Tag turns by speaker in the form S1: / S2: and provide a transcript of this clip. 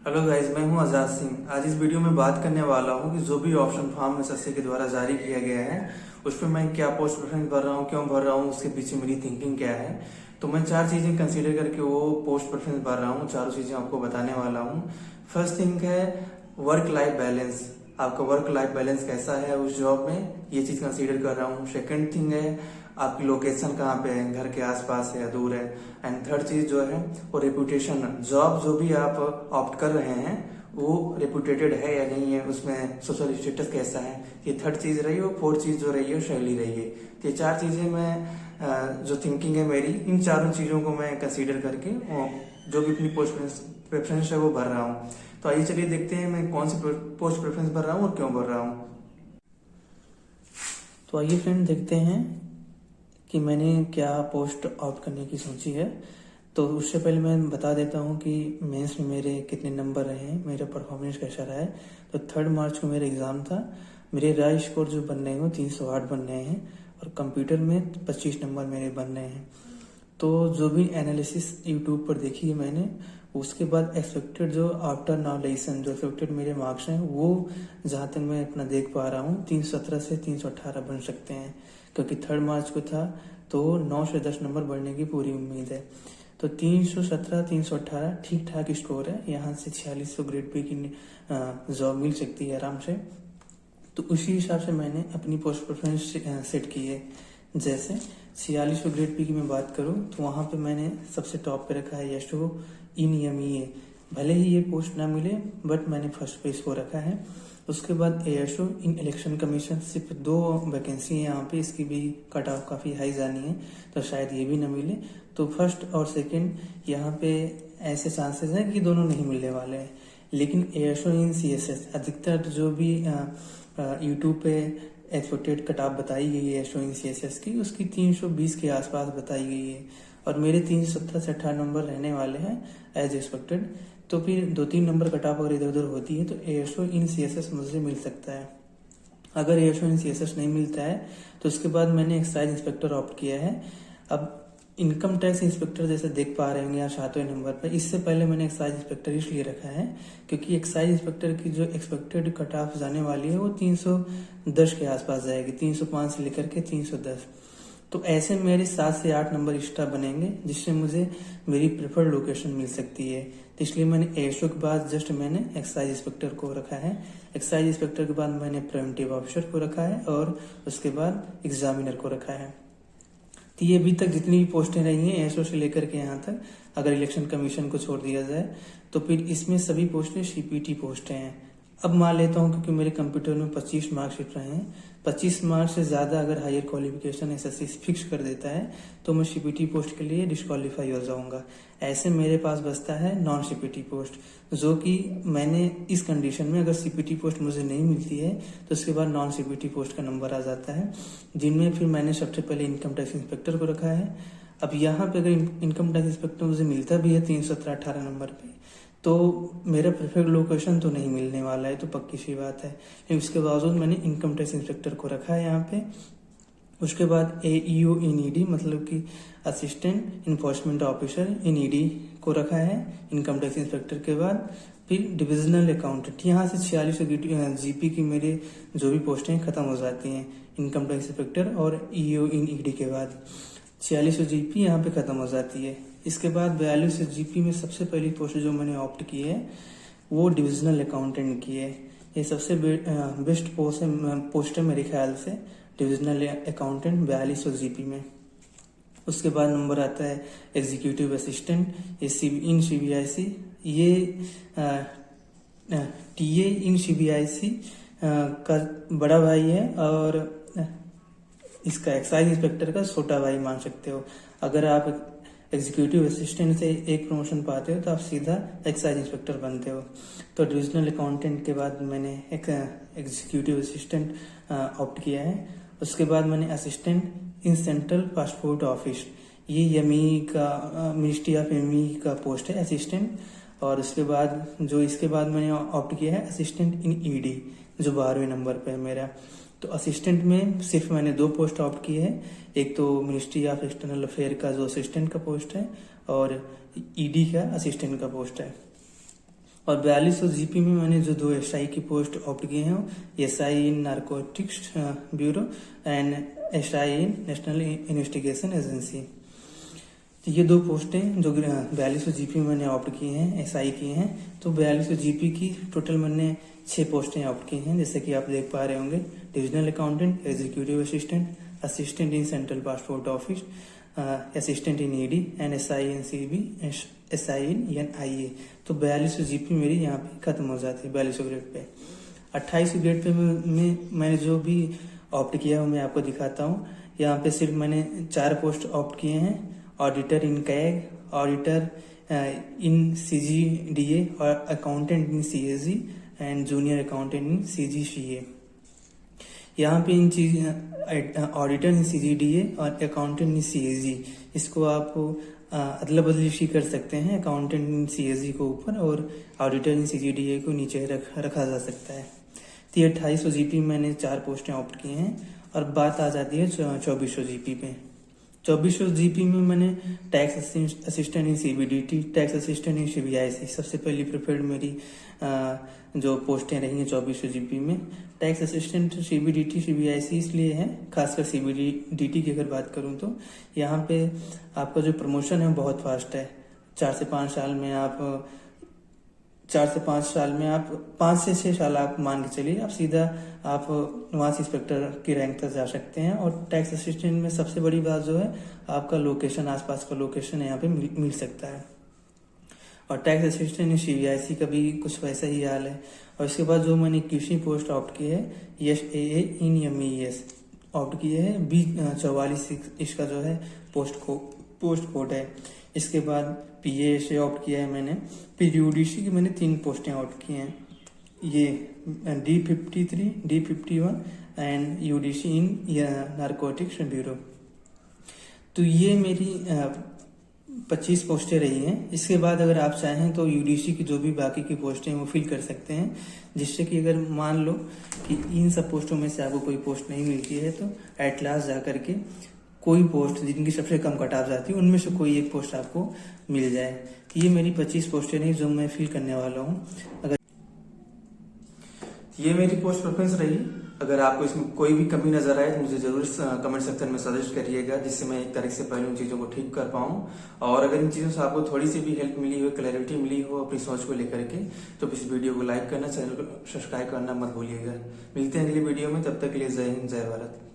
S1: Hello guys, मैं हूं आजाद सिंह। आज इस वीडियो में बात करने वाला हूं कि जो भी ऑप्शन फॉर्म एसएससी के द्वारा जारी किया गया है उस पर मैं क्या पोस्ट प्रेफरेंस भर रहा हूं, क्यों भर रहा हूं, उसके पीछे मेरी थिंकिंग क्या है। तो मैं चार चीजें कंसीडर करके वो पोस्ट प्रेफरेंस भर रहा हूं। चारों चीजें आपको बताने वाला हूं। फर्स्ट थिंग है वर्क लाइफ बैलेंस। आपका वर्क लाइफ बैलेंस कैसा है उस जॉब में, ये चीज कंसीडर कर रहा हूँ। सेकंड थिंग है आपकी लोकेशन कहाँ पे है, घर के आसपास है या दूर है। एंड थर्ड चीज जो है वो रेपुटेशन, जॉब जो भी आप ऑप्ट कर रहे हैं वो रेपुटेटेड है या नहीं है, उसमें सोशल स्टेटस कैसा है। ये थर्ड चीज रही है। फोर्थ चीज जो रही है शैली रही है। तो ये चार चीजें मैं जो थिंकिंग है मेरी, इन चारों चीजों को मैं कंसीडर करके जो भी अपनी पोस्ट प्रेफरेंस है वो भर रहा हूँ। तो आइए चलिए देखते हैं मैं कौन सी पोस्ट प्रेफरेंस भर रहा हूँ और क्यों भर रहा हूँ। तो आइए फ्रेंड देखते हैं कि मैंने क्या पोस्ट ऑप्ट करने की सोची है। तो उससे पहले मैं बता देता हूँ कि मेंस में मेरे कितने नंबर रहे हैं, मेरा परफॉर्मेंस कैसा रहा है। तो 3 मार्च को मेरा एग्ज़ाम था। मेरे राय स्कोर जो बन रहे हैं वो 308 बन रहे हैं और कंप्यूटर में 25 नंबर मेरे बन रहे हैं। तो जो भी एनालिसिस यूट्यूब पर देखी है मैंने, उसके बाद एक्सपेक्टेड जो आफ्टर नॉलेसन जो एक्सपेक्टेड मेरे मार्क्स हैं वो जहाँ तक मैं अपना देख पा रहा हूँ 317 से 318 बन सकते हैं, क्योंकि 3 मार्च को था। तो 9 से 10 नंबर बढ़ने की पूरी उम्मीद है। तो 317 318 ठीक ठाक स्कोर है। यहाँ से 4600 ग्रेड पे की जॉब मिल सकती है आराम से। तो उसी हिसाब से मैंने अपनी पोस्ट प्रेफरेंस सेट की है। जैसे 4600 ग्रेड पी की मैं बात करूं तो वहां पे मैंने सबसे टॉप पे रखा है यशो इन एमईए। भले ही ये पोस्ट ना मिले बट मैंने फर्स्ट पे इसको रखा है। उसके बाद एएसओ इन इलेक्शन कमीशन, सिर्फ 2 वैकेंसी है यहाँ पे, इसकी भी कट ऑफ काफी हाई जानी है तो शायद ये भी ना मिले। तो फर्स्ट और सेकंड यहाँ पे ऐसे चांसेस हैं कि दोनों नहीं मिलने वाले हैं। लेकिन एएसओ इन सीएसएस अधिकतर जो भी यूट्यूब पे एक्सपेक्टेड कट ऑफ बताई गई है एएसओ इन सीएसएस की, उसकी 320 के आसपास बताई गई है और मेरे 317 से 18 नंबर रहने वाले हैं एज एक्सपेक्टेड। तो फिर 2-3 नंबर कट ऑफ अगर इधर उधर होती है तो एएसओ इन सीएसएस मुझे मिल सकता है। अगर एएसओ इन सीएसएस नहीं मिलता है तो उसके बाद मैंने एक्साइज इंस्पेक्टर ऑप्ट किया है। अब इनकम टैक्स इंस्पेक्टर जैसे देख पा रहे होंगे यहाँ 7वें नंबर पर, इससे पहले मैंने एक्साइज इंस्पेक्टर इसलिए रखा है क्योंकि एक्साइज इंस्पेक्टर की जो एक्सपेक्टेड कट ऑफ जाने वाली है वो 310 के आसपास जाएगी, 305 से लेकर के 310। तो ऐसे मेरे 7 से 8 नंबर एक्स्ट्रा बनेंगे जिससे मुझे मेरी प्रेफर्ड लोकेशन मिल सकती है। तो इसलिए मैंने एएसओ के बाद जस्ट मैंने एक्साइज इंस्पेक्टर को रखा है। एक्साइज इंस्पेक्टर के बाद मैंने प्रिवेंटिव ऑफिसर को रखा है और उसके बाद एग्जामिनर को रखा है। तो ये अभी तक जितनी भी पोस्टें रही हैं एएसओ से लेकर के यहाँ तक, अगर इलेक्शन कमीशन को छोड़ दिया जाए तो फिर इसमें सभी पोस्टें सीपीटी पोस्टें हैं। अब मान लेता हूँ क्योंकि मेरे कंप्यूटर में 25 मार्क्स रहे हैं, 25 मार्क्स से ज्यादा अगर हायर क्वालिफिकेशन एसएससी फिक्स कर देता है तो मैं सीपीटी पोस्ट के लिए डिस्क्वालीफाई हो जाऊंगा। ऐसे मेरे पास बचता है नॉन सीपीटी पोस्ट, जो कि मैंने इस कंडीशन में अगर सीपीटी पोस्ट मुझे नहीं मिलती है तो उसके बाद नॉन सीपीटी पोस्ट का नंबर आ जाता है, जिनमें फिर मैंने सबसे पहले इनकम टैक्स इंस्पेक्टर को रखा है। अब यहाँ पे अगर इनकम टैक्स इंस्पेक्टर मुझे मिलता भी है 318 नंबर पे तो मेरा परफेक्ट लोकेशन तो नहीं मिलने वाला है, तो पक्की सी बात है। लेकिन उसके बावजूद मैंने इनकम टैक्स इंस्पेक्टर को रखा है यहाँ पे। उसके बाद एईओ इन ईडी मतलब कि assistant enforcement officer in ED को रखा है इनकम टैक्स इंस्पेक्टर के बाद। फिर डिविजनल अकाउंटेंट, यहाँ से 46 जीपी की मेरे जो भी पोस्टें खत्म हो जाती हैं इनकम टैक्स इंस्पेक्टर और ईओ इन ईडी के बाद। 46 जीपी यहाँ पे खत्म हो जाती है। इसके बाद 42 जीपी में सबसे पहली पोस्ट जो मैंने ऑप्ट की है वो डिविजनल अकाउंटेंट की है। ये सबसे बेस्ट पोस्ट है मेरे ख्याल से, डिविजनल अकाउंटेंट 42 जीपी में। उसके बाद नंबर आता है एग्जीक्यूटिव असिस्टेंट, ये इन सीबीआईसी, ये टीए इन सीबीआईसी का बड़ा भाई है और इसका एक्साइज इंस्पेक्टर का छोटा भाई मान सकते हो। अगर आप एग्जीक्यूटिव असिस्टेंट से एक प्रमोशन पाते हो तो आप सीधा एक्साइज इंस्पेक्टर बनते हो। तो डिविजनल अकाउंटेंट के बाद मैंने एक एग्जीक्यूटिव असिस्टेंट ऑप्ट किया है। उसके बाद मैंने assistant in central passport office, ये एमई का मिनिस्ट्री ऑफ एमई का पोस्ट है असिस्टेंट। और उसके बाद जो इसके बाद मैंने ऑप्ट किया है असिस्टेंट इन ईडी जो 12वें नंबर पे है मेरा। तो असिस्टेंट में सिर्फ मैंने 2 पोस्ट ऑप्ट की है, एक तो मिनिस्ट्री ऑफ एक्सटर्नल अफेयर का जो असिस्टेंट का पोस्ट है और ईडी का असिस्टेंट का पोस्ट है। और 4200 जीपी में मैंने जो 2 एसआई की पोस्ट ऑप्ट किए हैं, SI in narcotics bureau and SI in national investigation agency. तो ये 2 पोस्टें जो 4200 जीपी मैंने ऑप्ट किए हैं, एसआई किए हैं। तो 4200 जीपी की टोटल मैंने 6 पोस्टें ऑप्ट की हैं, जैसे कि आप देख पा रहे होंगे। Divisional accountant, executive assistant, assistant in central passport office, assistant in ED and SI in CB, SI in NIA. तो 4200 जीपी मेरी यहाँ पे खत्म हो जाती है 4200 ग्रेड पे। 2800 ग्रेड पे मैंने जो भी ऑप्ट किया वो मैं आपको दिखाता हूँ। यहाँ पे सिर्फ मैंने 4 पोस्ट ऑप्ट किए हैं, auditor in CAG, auditor in CGDA और accountant in CSG and junior accountant in CGCA. यहाँ पे इन चीज ऑडिटर इन सीजीडीए और अकाउंटेंट इन सीएसजी, इसको आप अदला बदली कर सकते हैं। अकाउंटेंट इन सीएसजी को ऊपर और ऑडिटर इन सीजीडीए को नीचे रखा जा सकता है। तो ये 2800 जीपी मैंने 4 पोस्टें ऑप्ट की हैं। और बात आ जाती है 2400 जीपी पे। 2400 जीपी में मैंने tax assistant in CBDT, tax assistant in CBIC, सबसे पहली प्रेफर्ड मेरी जो पोस्टें रही हैं 2400 जीपी में। टैक्स असिस्टेंट सीबीडीटी सीबीआईसी इसलिए है, खासकर सीबीडीटी की अगर बात करूं तो यहाँ पे आपका जो प्रमोशन है बहुत फास्ट है। 4 से 5 साल में आप 5 से 6 साल आप मान के चलिए, आप सीधा आप वांस इंस्पेक्टर की रैंक तक जा सकते हैं। और टैक्स असिस्टेंट में सबसे बड़ी बात जो है आपका लोकेशन, आसपास का लोकेशन यहाँ पे मिल सकता है। और टैक्स असिस्टेंट सीबीआईसी का भी कुछ वैसा ही हाल है। और इसके बाद जो मैंने 21वीं पोस्ट ऑप्ट की है, एसएए इन एमईएस ऑप्ट की है। 44 इसका जो है पोस्ट कोड है। इसके बाद पीए से ऑप्ट किया है मैंने। फिर यूडीसी की मैंने 3 पोस्टें ऑप्ट की हैं, ये D53, D51 and UDC in narcotics bureau. तो ये मेरी 25 पोस्टें रही हैं। इसके बाद अगर आप चाहें तो यूडीसी की जो भी बाकी की पोस्टें वो फिल कर सकते हैं, जिससे कि अगर मान लो कि इन सब पोस्टों में से आपको कोई पोस्ट नहीं मिलती है तो एट लास्ट जाकर के कोई पोस्ट जिनकी सबसे कम कट ऑफ जाती है उनमें से कोई एक पोस्ट आपको मिल जाए। ये मेरी 25 पोस्टें नहीं जो मैं फिल करने वाला हूँ। अगर ये मेरी पोस्ट प्रेफरेंस रही, अगर आपको इसमें कोई भी कमी नजर आए तो मुझे जरूर कमेंट सेक्शन में सजेस्ट करिएगा, जिससे मैं एक तारीख से पहले उन चीजों को ठीक कर पाऊँ। और अगर इन चीजों से आपको थोड़ी सी भी हेल्प मिली हो, क्लैरिटी मिली हो अपनी सोच को लेकर के, तो इस वीडियो को लाइक करना, चैनल को सब्सक्राइब करना मत भूलिएगा। मिलते हैं अगली वीडियो में, तब तक के लिए जय हिंद, जय भारत।